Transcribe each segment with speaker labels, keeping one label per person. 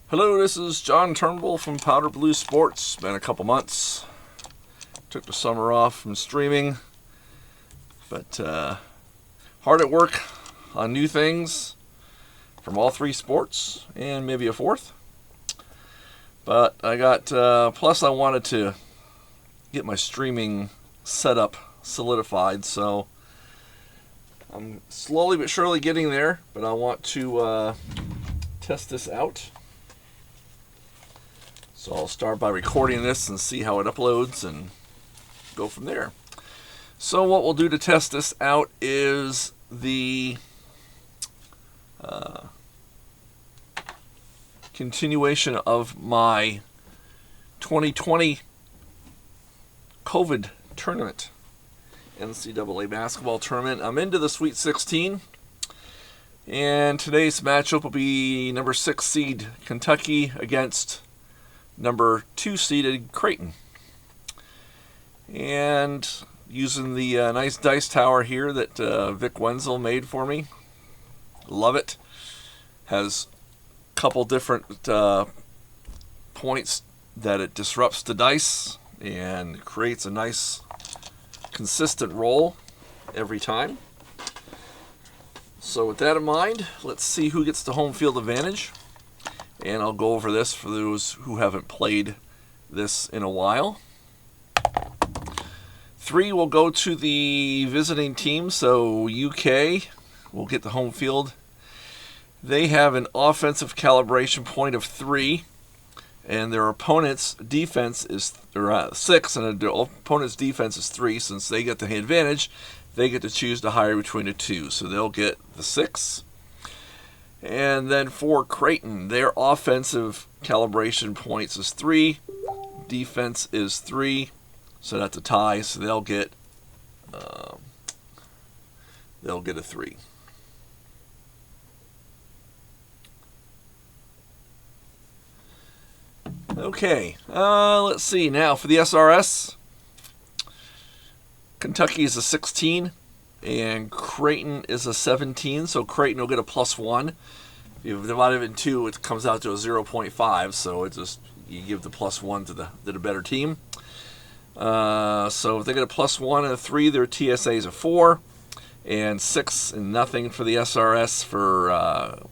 Speaker 1: Hello, this is John Turnbull from Powder Blue Sports. Been a couple months. Took the summer off from streaming, but hard at work on new things from all three sports and maybe a fourth. But I got, plus I wanted to get my streaming setup solidified, so I'm slowly but surely getting there, but I want to test this out. So I'll start by recording this and see how it uploads and go from there. So what we'll do to test this out is the continuation of my 2020 COVID tournament, NCAA basketball tournament. I'm into the Sweet 16, and today's matchup will be number 6 seed Kentucky against number 2 seeded Creighton. And using the nice dice tower here that Vic Wenzel made for me. Love it. Has a couple different points that it disrupts the dice and creates a nice consistent roll every time. So with that in mind, let's see who gets the home field advantage. And I'll go over this for those who haven't played this in a while. 3 will go to the visiting team, so UK will get the home field. They have an offensive calibration point of 3, and their opponent's defense is 6, and their opponent's defense is 3. Since they get the advantage, they get to choose the higher between the two, so they'll get the 6. And then for Creighton, their offensive calibration points is 3, defense is 3, so that's a tie. So they'll get a 3. Okay, let's see now for the SRS. Kentucky is a 16. And Creighton is a 17, so Creighton will get a +1. If you divide it in 2, it comes out to a 0.5, so it just, you give the +1 to the better team. So if they get a +1 and a 3, their TSA is a 4, and 6 and nothing for the SRS. For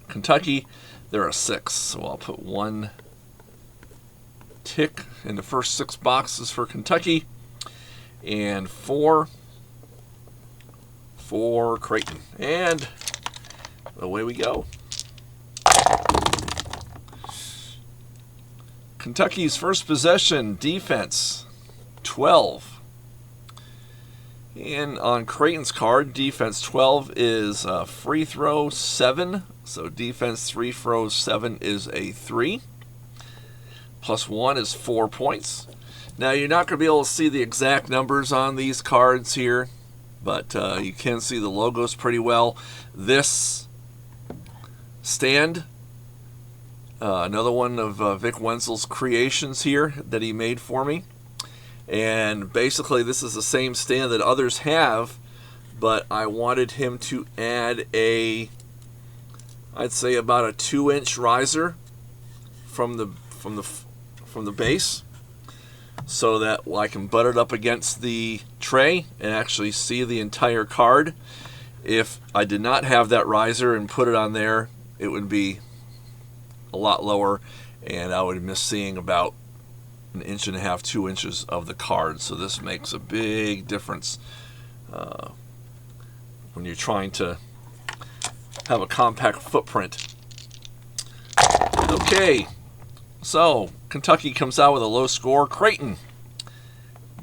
Speaker 1: Kentucky, they're a 6, so I'll put 1 tick in the first 6 boxes for Kentucky, and 4 for Creighton. And away we go. Kentucky's first possession defense, 12. And on Creighton's card, defense 12 is free throw 7. So defense 3 throws 7 is a 3. +1 is 4 points. Now you're not going to be able to see the exact numbers on these cards here, but you can see the logos pretty well. This stand, another one of Vic Wenzel's creations here that he made for me. And basically this is the same stand that others have, but I wanted him to add I'd say about a 2-inch riser from the base, so that I can butt it up against the tray and actually see the entire card. If I did not have that riser and put it on there, it would be a lot lower, and I would miss seeing about 1.5 inches, 2 inches of the card. So this makes a big difference when you're trying to have a compact footprint. Okay, so Kentucky comes out with a low score. Creighton,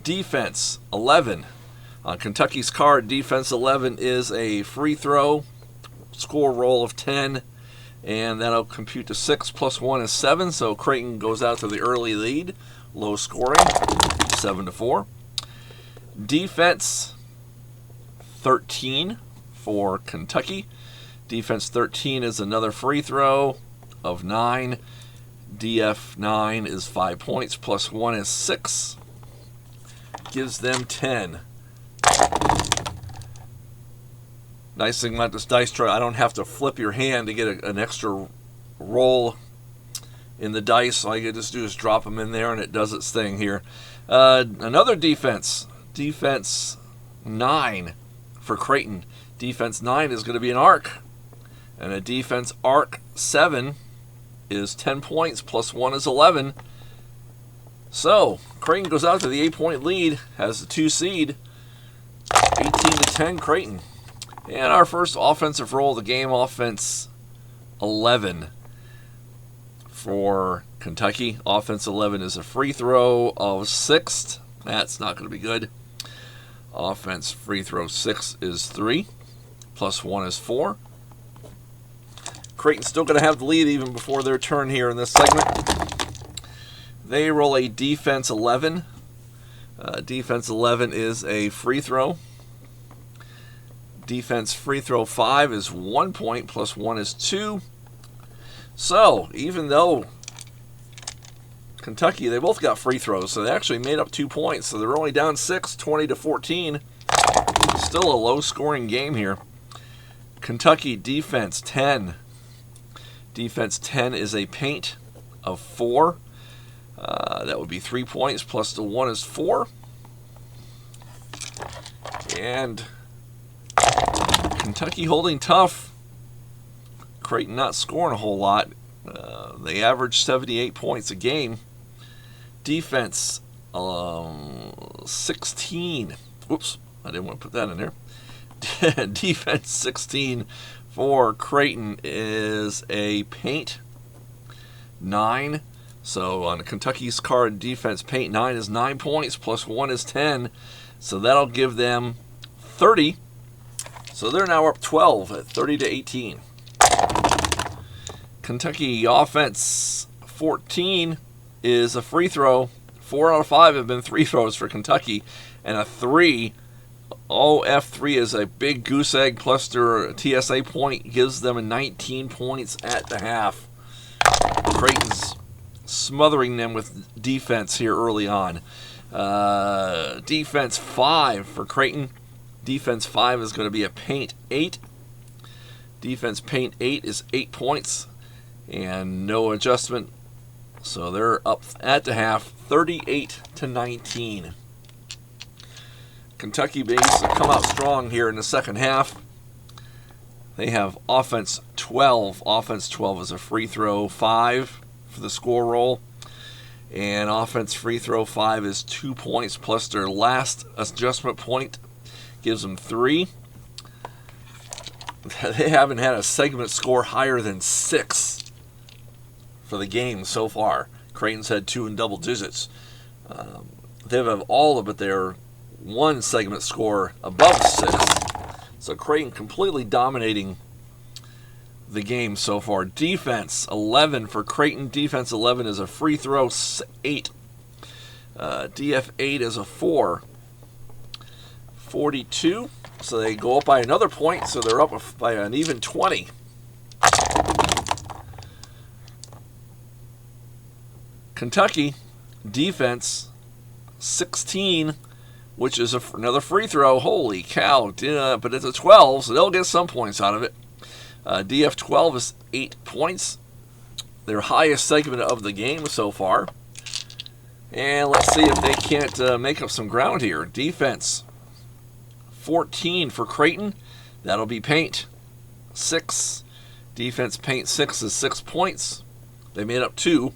Speaker 1: defense 11. On Kentucky's card, defense 11 is a free throw, score roll of 10, and that'll compute to 6 +1 is 7. So Creighton goes out to the early lead, low scoring, 7-4. Defense 13 for Kentucky. Defense 13 is another free throw of 9. DF9 is 5 points, +1 is 6. Gives them 10. Nice thing about this dice tray, I don't have to flip your hand to get an extra roll in the dice. All you can just do is drop them in there, and it does its thing here. Another defense. Defense 9 for Creighton. Defense 9 is going to be an arc. And a defense arc 7 is 10 points, plus 1 is 11. So, Creighton goes out to the 8-point lead, has the 2 seed, 18-10 Creighton. And our first offensive roll of the game, offense 11 for Kentucky. Offense 11 is a free throw of 6. That's not going to be good. Offense free throw 6 is 3, plus 1 is 4. Creighton's still going to have the lead even before their turn here in this segment. They roll a defense 11. Defense 11 is a free throw. Defense free throw 5 is 1 point, plus 1 is 2. So, even though Kentucky, they both got free throws, so they actually made up 2 points. So they're only down 6, 20-14. Still a low-scoring game here. Kentucky defense 10. Defense 10 is a paint of 4. That would be 3 points, plus the 1 is 4. And Kentucky holding tough. Creighton not scoring a whole lot. They average 78 points a game. Defense 16. Whoops, I didn't want to put that in there. Defense 16 for Creighton is a paint 9. So on Kentucky's card, defense paint 9 is 9 points, plus 1 is 10. So that'll give them 30. So they're now up 12 at 30-18. Kentucky offense 14 is a free throw. 4 out of 5 have been free throws for Kentucky, and a 3. F3 is a big goose egg, plus their TSA point gives them 19 points at the half. Creighton's smothering them with defense here early on. Defense 5 for Creighton. Defense 5 is going to be a paint 8. Defense paint 8 is 8 points and no adjustment. So they're up at the half, 38-19. Kentucky Bays come out strong here in the second half. They have offense 12. Offense 12 is a free throw 5 for the score roll. And offense free throw 5 is 2 points, plus their last adjustment point gives them 3. They haven't had a segment score higher than 6 for the game so far. Creighton's had 2 in double digits. They have all of it there. 1 segment score above 6. So Creighton completely dominating the game so far. Defense 11 for Creighton. Defense 11 is a free throw 8. DF 8 is a 4. 42. So they go up by another point. So they're up by an even 20. Kentucky defense 16, which is another free throw. Holy cow. But it's a 12, so they'll get some points out of it. DF 12 is 8 points. Their highest segment of the game so far. And let's see if they can't make up some ground here. Defense 14 for Creighton. That'll be paint 6. Defense paint 6 is 6 points. They made up 2.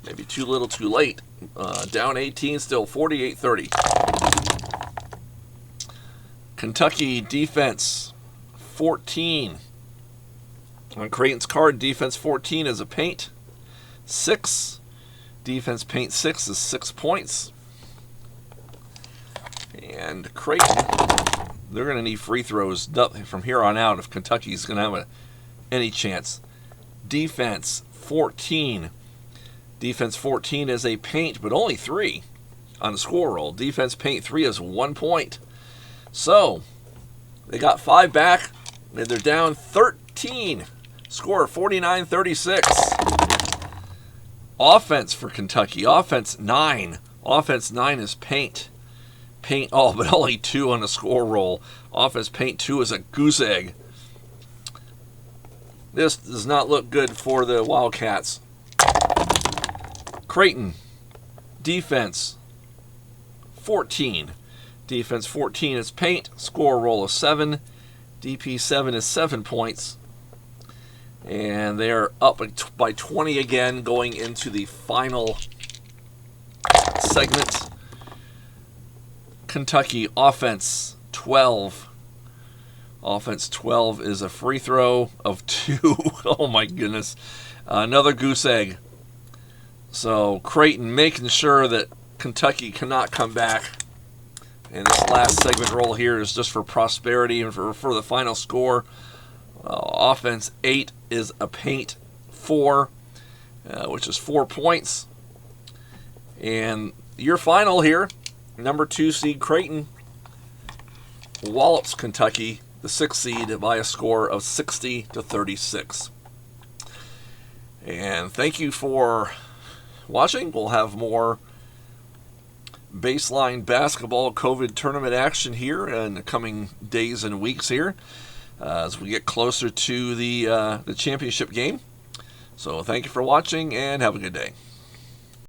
Speaker 1: Maybe too little, too late. Down 18, still 48-30. Kentucky defense 14. On Creighton's card, defense 14 is a paint 6. Defense paint 6 is 6 points. And Creighton, they're going to need free throws from here on out if Kentucky's going to have any chance. Defense 14. Defense 14 is a paint, but only 3 on the score roll. Defense paint 3 is 1 point. So, they got 5 back, and they're down 13. Score 49-36. Offense for Kentucky. Offense 9. Offense 9 is paint. Paint, but only 2 on the score roll. Offense paint 2 is a goose egg. This does not look good for the Wildcats. Creighton, defense 14. Defense 14 is paint. Score roll of 7. DP 7 is 7 points. And they are up by 20 again going into the final segment. Kentucky offense 12. Offense 12 is a free throw of 2. Oh my goodness. Another goose egg. So Creighton making sure that Kentucky cannot come back. And this last segment roll here is just for prosperity and for the final score. Offense 8 is a paint 4, which is 4 points. And your final here, number 2 seed Creighton wallops Kentucky, the 6th seed, by a score of 60-36. And thank you for watching. We'll have more baseline basketball COVID tournament action here in the coming days and weeks here as we get closer to the championship game. So thank you for watching and have a good day.